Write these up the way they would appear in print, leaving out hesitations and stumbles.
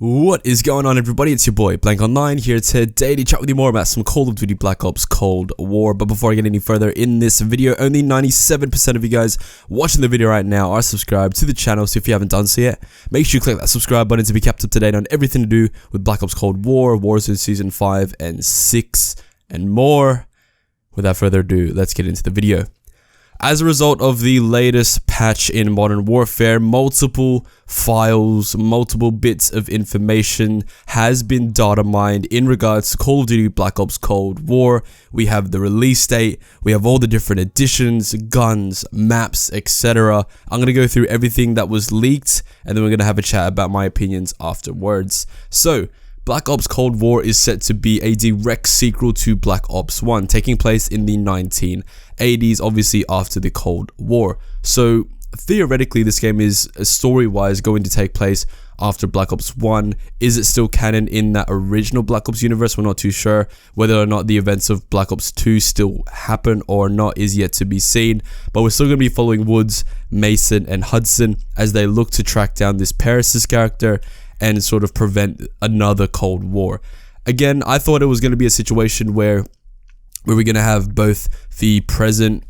What is going on, everybody? It's your boy Blank Online here today to chat with you more about some Call of Duty Black Ops Cold War. But before I get any further in this video, only 97% of you guys watching the video right now are subscribed to the channel. So if you haven't done so yet, make sure you click that subscribe button to be kept up to date on everything to do with Black Ops Cold War, Warzone Season 5 and 6 and more. Without further ado, let's get into the video. As a result of the latest patch in Modern Warfare, multiple files, multiple bits of information has been data mined in regards to Call of Duty Black Ops Cold War. We have the release date, we have all the different editions, guns, maps, etc. I'm going to go through everything that was leaked, and then we're going to have a chat about my opinions afterwards. So, Black Ops Cold War is set to be a direct sequel to Black Ops 1, taking place in the 1980s, obviously after the Cold War. So theoretically, this game is story-wise going to take place after Black Ops 1. Is it still canon in that original Black Ops universe? We're not too sure. Whether or not the events of Black Ops 2 still happen or not is yet to be seen. But we're still going to be following Woods, Mason, and Hudson as they look to track down this Paris' character and sort of prevent another Cold War. Again, I thought it was going to be a situation where we're going to have both the present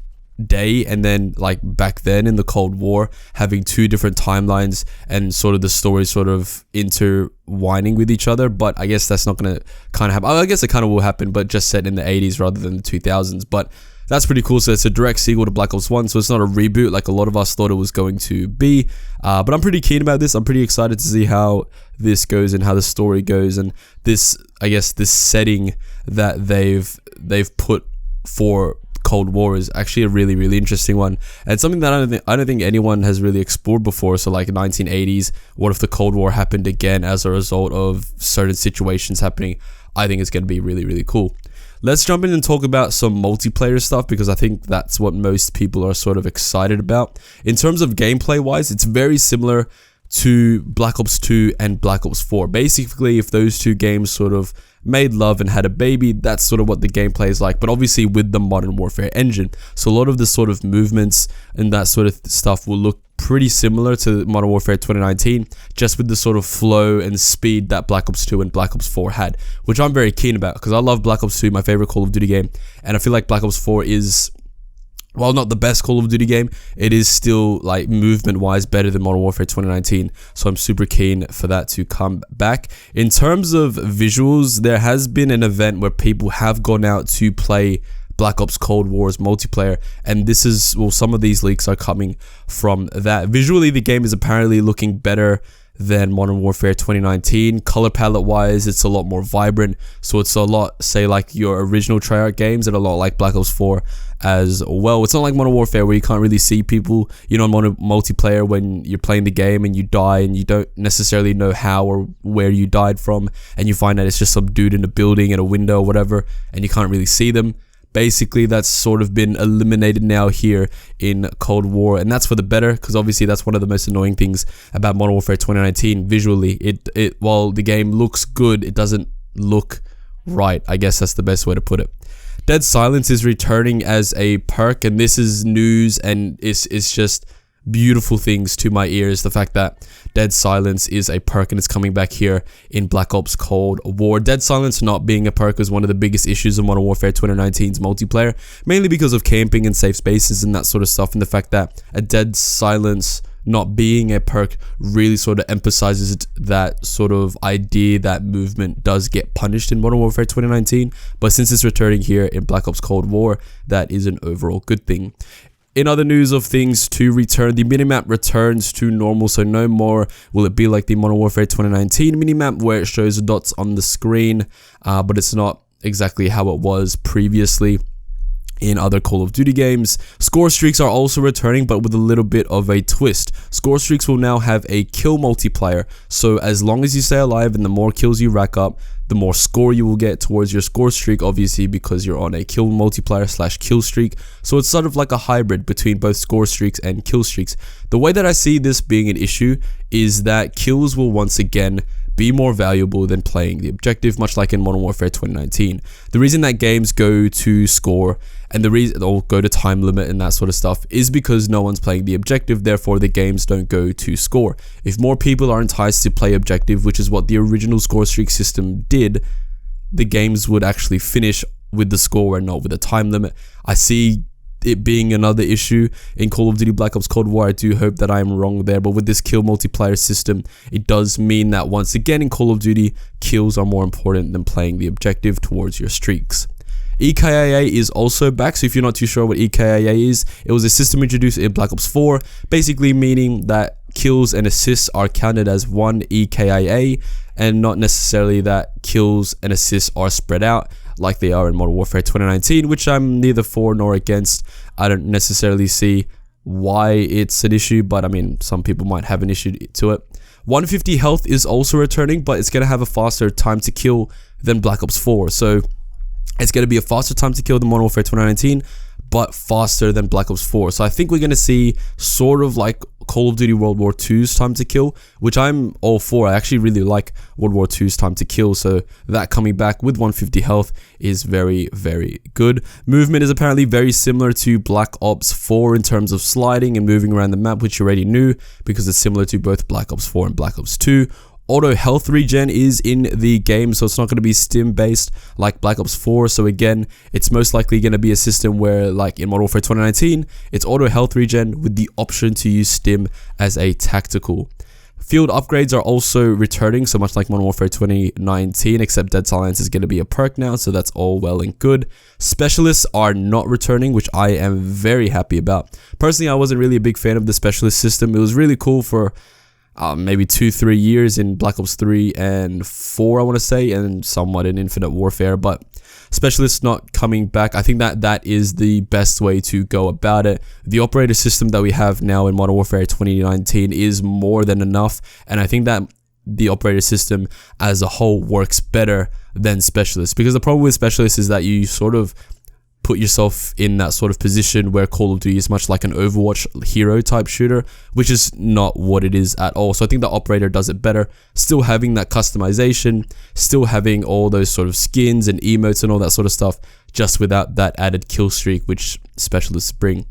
day and then like back then in the Cold War having two different timelines and sort of the stories sort of intertwining with each other. But I guess that's not going to kind of happen. I guess it kind of will happen, but just set in the 80s rather than the 2000s. But that's pretty cool. So it's a direct sequel to Black Ops 1, so it's not a reboot like a lot of us thought it was going to be. But I'm pretty keen about this. I'm pretty excited to see how this goes and how the story goes, and this, I guess, this setting that they've put for Cold War is actually a really interesting one, and something that I don't think anyone has really explored before. So like 1980s, what if the Cold War happened again as a result of certain situations happening? I think it's going to be really cool. Let's jump in and talk about some multiplayer stuff, because I think that's what most people are sort of excited about. In terms of gameplay wise, it's very similar to Black Ops 2 and Black Ops 4. Basically, if those two games sort of made love and had a baby, that's sort of what the gameplay is like, but obviously with the Modern Warfare engine. So a lot of the sort of movements and that sort of stuff will look pretty similar to Modern Warfare 2019, just with the sort of flow and speed that Black Ops 2 and Black Ops 4 had, which I'm very keen about because I love Black Ops 2, my favorite Call of Duty game, and I feel like Black Ops 4 is, while not the best Call of Duty game, it is still like movement wise better than Modern Warfare 2019, so I'm super keen for that to come back. In terms of visuals, there has been an event where people have gone out to play Black Ops Cold War's multiplayer, and this is, well, some of these leaks are coming from that. Visually, the game is apparently looking better than Modern Warfare 2019. Color palette wise, it's a lot more vibrant, so it's a lot, say, like your original Treyarch games, and a lot like Black Ops 4 as well. It's not like Modern Warfare where you can't really see people, you know, in multiplayer when you're playing the game and you die and you don't necessarily know how or where you died from, and you find that it's just some dude in a building, in a window or whatever, and you can't really see them. Basically, that's sort of been eliminated now here in Cold War, and that's for the better, because obviously that's one of the most annoying things about Modern Warfare 2019. Visually, it while the game looks good, it doesn't look right. I guess that's the best way to put it. Dead Silence is returning as a perk, and this is news, and it's just beautiful things to my ears. The fact that Dead Silence is a perk and it's coming back here in Black Ops Cold War. Dead Silence not being a perk was one of the biggest issues of Modern Warfare 2019's multiplayer, mainly because of camping and safe spaces and that sort of stuff, and the fact that a Dead Silence not being a perk really sort of emphasizes that sort of idea that movement does get punished in Modern Warfare 2019, but since it's returning here in Black Ops Cold War, that is an overall good thing. In other news of things to return, the minimap returns to normal, so no more will it be like the Modern Warfare 2019 minimap where it shows the dots on the screen, but it's not exactly how it was previously in other Call of Duty games. Score streaks are also returning, but with a little bit of a twist. Score streaks will now have a kill multiplier, so as long as you stay alive and the more kills you rack up, the more score you will get towards your score streak, obviously because you're on a kill multiplier / kill streak. So it's sort of like a hybrid between both score streaks and kill streaks. The way that I see this being an issue is that kills will once again be more valuable than playing the objective, much like in Modern Warfare 2019. The reason that games go to score and the reason or go to time limit and that sort of stuff is because no one's playing the objective, therefore the games don't go to score. If more people are enticed to play objective, which is what the original score streak system did, the games would actually finish with the score and not with a time limit. I see it being another issue in Call of Duty Black Ops Cold War. I do hope that I am wrong there, but with this kill multiplayer system, it does mean that once again in Call of Duty, kills are more important than playing the objective towards your streaks. EKIA is also back, so if you're not too sure what EKIA is, it was a system introduced in Black Ops 4, basically meaning that kills and assists are counted as one EKIA, and not necessarily that kills and assists are spread out like they are in Modern Warfare 2019, which I'm neither for nor against. I don't necessarily see why it's an issue, but I mean, some people might have an issue to it. 150 health is also returning, but it's going to have a faster time to kill than Black Ops 4. So it's going to be a faster time to kill than Modern Warfare 2019, but faster than Black Ops 4. So I think we're going to see sort of like Call of Duty World War II's time to kill, which I'm all for. I actually really like World War II's time to kill, so that coming back with 150 health is very, very good. Movement is apparently very similar to Black Ops 4 in terms of sliding and moving around the map, which you already knew because it's similar to both Black Ops 4 and Black Ops 2. Auto health regen is in the game, so it's not going to be stim based like Black Ops 4. So again, it's most likely going to be a system where, like in Modern Warfare 2019, it's auto health regen with the option to use stim as a tactical. Field upgrades are also returning, so much like Modern Warfare 2019, except Dead Silence is going to be a perk now, so that's all well and good. Specialists are not returning, which I am very happy about. Personally, I wasn't really a big fan of the specialist system. It was really cool for maybe 2-3 years in Black Ops 3 and 4, I want to say, and somewhat in Infinite Warfare, but specialists not coming back. I think that is the best way to go about it. The operator system that we have now in Modern Warfare 2019 is more than enough, and I think that the operator system as a whole works better than specialists, because the problem with specialists is that you sort of put yourself in that sort of position where Call of Duty is much like an Overwatch hero type shooter, which is not what it is at all. So I think the operator does it better, still having that customization, still having all those sort of skins and emotes and all that sort of stuff, just without that added kill streak which specialists bring.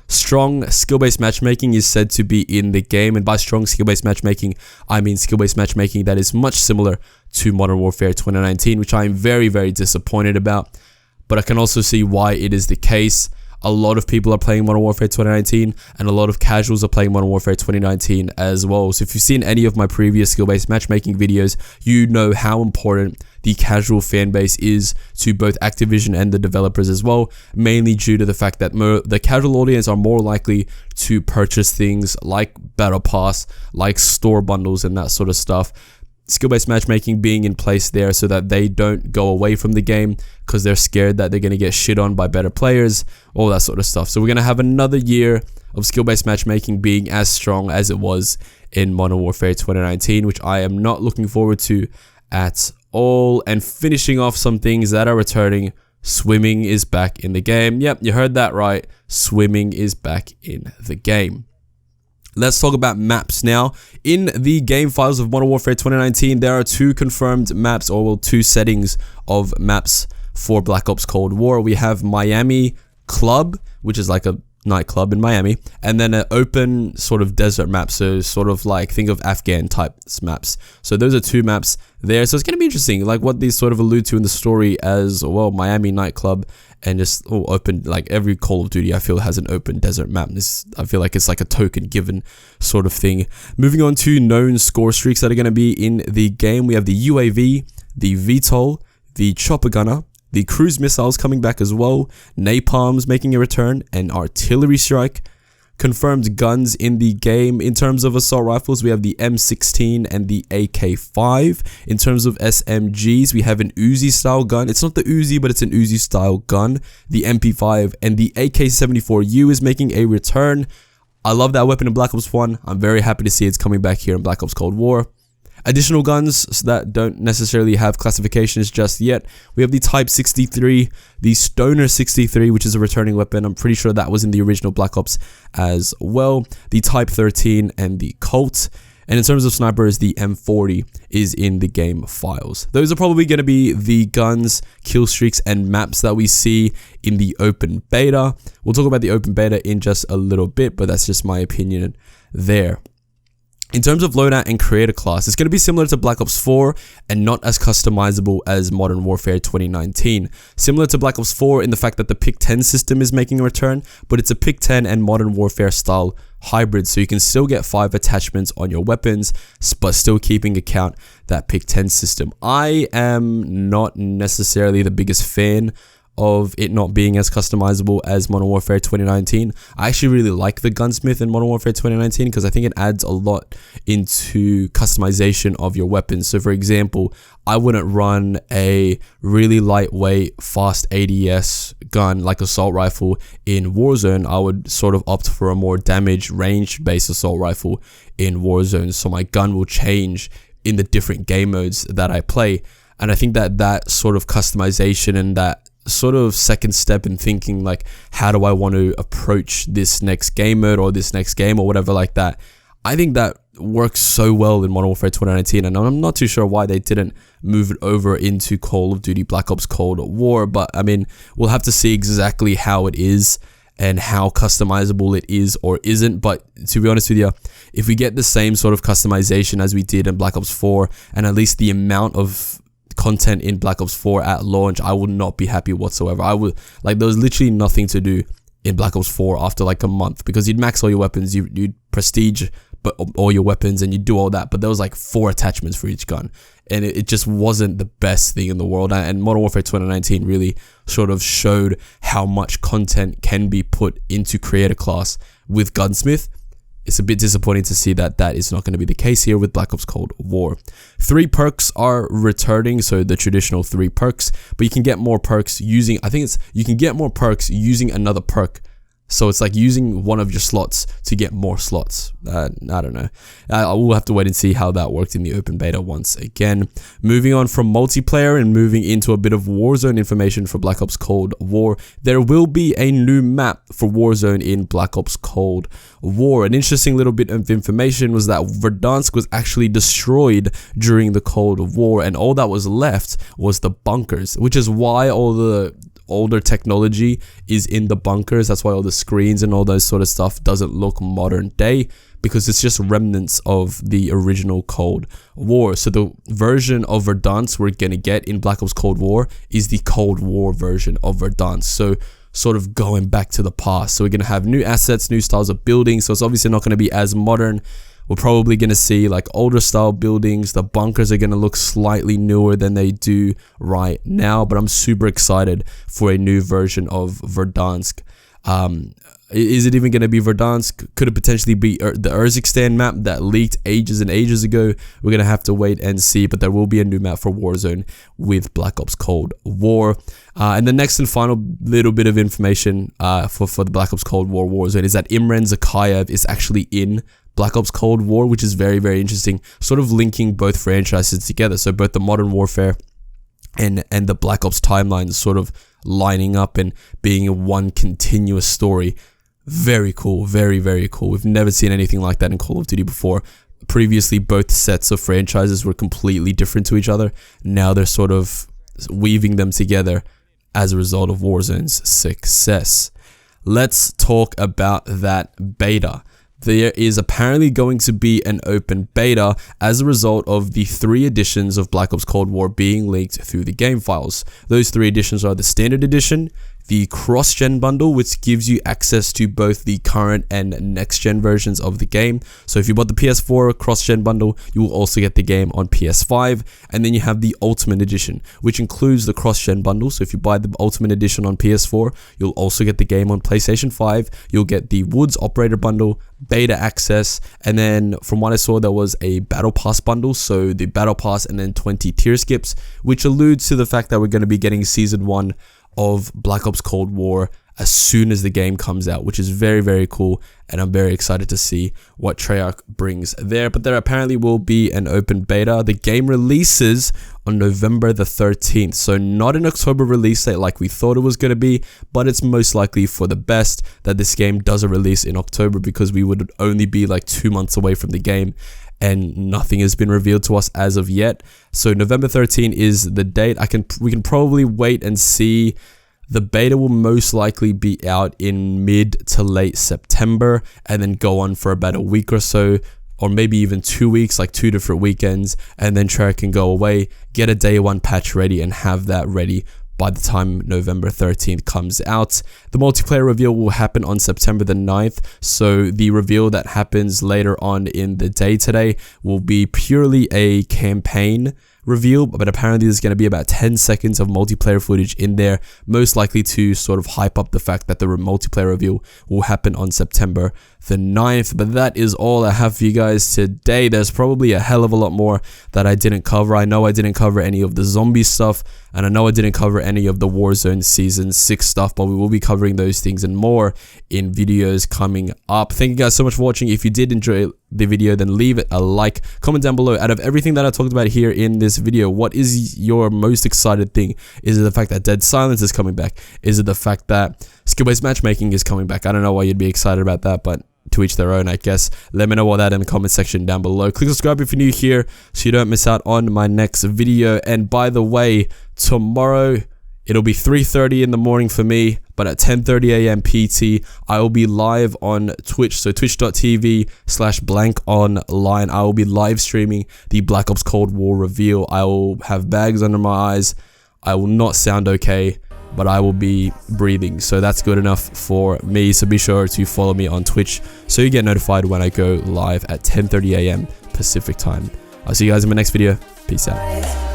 Strong skill-based matchmaking is said to be in the game, and by strong skill-based matchmaking, I mean skill-based matchmaking that is much similar to Modern Warfare 2019, which I am very, very disappointed about. But I can also see why it is the case. A lot of people are playing Modern Warfare 2019, and a lot of casuals are playing Modern Warfare 2019 as well. So if you've seen any of my previous skill-based matchmaking videos, you know how important the casual fan base is to both Activision and the developers as well, mainly due to the fact that the casual audience are more likely to purchase things like Battle Pass, like store bundles and that sort of stuff. Skill-based matchmaking being in place there so that they don't go away from the game because they're scared that they're going to get shit on by better players, all that sort of stuff. So we're going to have another year of skill-based matchmaking being as strong as it was in Modern Warfare 2019, which I am not looking forward to at all. And finishing off some things that are returning, swimming is back in the game. Yep, you heard that right. Swimming is back in the game. Let's talk about maps now. In the game files of Modern Warfare 2019, there are 2 confirmed maps, or well, 2 settings of maps for Black Ops Cold War. We have Miami Club, which is like a nightclub in Miami, and then an open sort of desert map, so sort of like think of Afghan type maps. So those are 2 maps there. So it's going to be interesting, like what these sort of allude to in the story as well, Miami nightclub, and just open, like every Call of Duty I feel has an open desert map. I feel like it's like a token given sort of thing. Moving on to known score streaks that are going to be in the game, we have the UAV, the VTOL, the chopper gunner, the cruise missiles coming back as well, napalms making a return, and artillery strike. Confirmed guns in the game. In terms of assault rifles, we have the M16 and the AK5. In terms of SMGs, we have an Uzi style gun. It's not the Uzi, but it's an Uzi style gun. The MP5 and the AK-74U is making a return. I love that weapon in Black Ops 1. I'm very happy to see it's coming back here in Black Ops Cold War. Additional guns that don't necessarily have classifications just yet. We have the Type 63, the Stoner 63, which is a returning weapon. I'm pretty sure that was in the original Black Ops as well. The Type 13 and the Colt. And in terms of snipers, the M40 is in the game files. Those are probably going to be the guns, kill streaks, and maps that we see in the open beta. We'll talk about the open beta in just a little bit, but that's just my opinion there. In terms of loadout and creator class, it's going to be similar to Black Ops 4 and not as customizable as Modern Warfare 2019. Similar to Black Ops 4 in the fact that the Pick 10 system is making a return, but it's a Pick 10 and Modern Warfare style hybrid, so you can still get 5 attachments on your weapons, but still keeping account that Pick 10 system. I am not necessarily the biggest fan of it not being as customizable as Modern Warfare 2019. I actually really like the gunsmith in Modern Warfare 2019 because I think it adds a lot into customization of your weapons. So for example, I wouldn't run a really lightweight fast ADS gun like assault rifle in Warzone. I would sort of opt for a more damage range based assault rifle in Warzone, so my gun will change in the different game modes that I play. And I think that that sort of customization and that sort of second step in thinking, like, how do I want to approach this next game mode or this next game or whatever like that, I think that works so well in Modern Warfare 2019, and I'm not too sure why they didn't move it over into Call of Duty Black Ops Cold War. But I mean, we'll have to see exactly how it is and how customizable it is or isn't. But to be honest with you, if we get the same sort of customization as we did in Black Ops 4 and at least the amount of content in Black Ops 4 at launch, I would not be happy whatsoever. I would, like, there was literally nothing to do in Black Ops 4 after like a month, because you'd max all your weapons, you'd prestige but all your weapons, and you do all that, but there was like 4 attachments for each gun, and it just wasn't the best thing in the world. And Modern Warfare 2019 really sort of showed how much content can be put into creator class with gunsmith. It's a bit disappointing to see that that is not going to be the case here with Black Ops Cold War. 3 perks are returning, so the traditional 3 perks, but you can get more perks using, I think it's, you can get more perks using another perk. So it's like using one of your slots to get more slots. I don't know. I will have to wait and see how that worked in the open beta once again. Moving on from multiplayer and moving into a bit of Warzone information for Black Ops Cold War. There will be a new map for Warzone in Black Ops Cold War. An interesting little bit of information was that Verdansk was actually destroyed during the Cold War, and all that was left was the bunkers, which is why all the older technology is in the bunkers. That's why all the screens and all those sort of stuff doesn't look modern day, because it's just remnants of the original Cold War. So the version of Verdansk we're gonna get in Black Ops Cold War is the Cold War version of Verdansk, so sort of going back to the past. So we're gonna have new assets, new styles of building, so it's obviously not gonna be as modern. We're probably going to see like older style buildings. The bunkers are going to look slightly newer than they do right now, but I'm super excited for a new version of Verdansk. Is it even going to be Verdansk? Could it potentially be the Urzikstan map that leaked ages and ages ago? We're going to have to wait and see, but there will be a new map for Warzone with Black Ops Cold War. And the next and final little bit of information for the Black Ops Cold War Warzone is that Imran Zakhaev is actually in Black Ops Cold War, which is very, very interesting, sort of linking both franchises together. So both the Modern Warfare and the Black Ops timelines sort of lining up and being one continuous story. Very cool, very, very cool. We've never seen anything like that in Call of Duty before. Previously, both sets of franchises were completely different to each other. Now they're sort of weaving them together as a result of Warzone's success. Let's talk about that beta. There is apparently going to be an open beta as a result of the 3 editions of Black Ops Cold War being leaked through the game files. Those 3 editions are the Standard Edition, the cross-gen bundle, which gives you access to both the current and next-gen versions of the game. So if you bought the PS4 cross-gen bundle, you will also get the game on PS5. And then you have the Ultimate Edition, which includes the cross-gen bundle. So if you buy the Ultimate Edition on PS4, you'll also get the game on PlayStation 5. You'll get the Woods Operator bundle, beta access, and then from what I saw, there was a Battle Pass bundle. So the Battle Pass and then 20 tier skips, which alludes to the fact that we're going to be getting Season 1 of Black Ops Cold War as soon as the game comes out, which is very, very cool, and I'm very excited to see what Treyarch brings there. But there apparently will be an open beta. The game releases on November the 13th, so not an October release date like we thought it was going to be, but it's most likely for the best that this game does a release in October, because we would only be like 2 months away from the game, and nothing has been revealed to us as of yet. So November 13 is the date. We can probably wait and see. The beta will most likely be out in mid to late September and then go on for about a week or so, or maybe even 2 weeks, like 2 different weekends, and then Treyarch can go away, get a day 1 patch ready, and have that ready by the time November 13th comes out. The multiplayer reveal will happen on September the 9th, so the reveal that happens later on in the day today will be purely a campaign reveal, but apparently there's going to be about 10 seconds of multiplayer footage in there, most likely to sort of hype up the fact that the multiplayer reveal will happen on September the 9th. But that is all I have for you guys today. There's probably a hell of a lot more that I didn't cover. I know I didn't cover any of the zombie stuff, and I know I didn't cover any of the Warzone Season 6 stuff, but we will be covering those things and more in videos coming up. Thank you guys so much for watching. If you did enjoy the video, then leave it a like, comment down below. Out of everything that I talked about here in this video, what is your most excited thing? Is it the fact that Dead Silence is coming back? Is it the fact that skill-based matchmaking is coming back? I don't know why you'd be excited about that, but to each their own, I guess. Let me know all that in the comment section down below. Click subscribe if you're new here so you don't miss out on my next video. And by the way, tomorrow it'll be 3:30 in the morning for me, but at 10:30 a.m. PT, I will be live on Twitch. So twitch.tv/blankonline. I will be live streaming the Black Ops Cold War reveal. I will have bags under my eyes. I will not sound okay, but I will be breathing. So that's good enough for me. So be sure to follow me on Twitch so you get notified when I go live at 10:30 a.m. Pacific time. I'll see you guys in my next video. Peace out.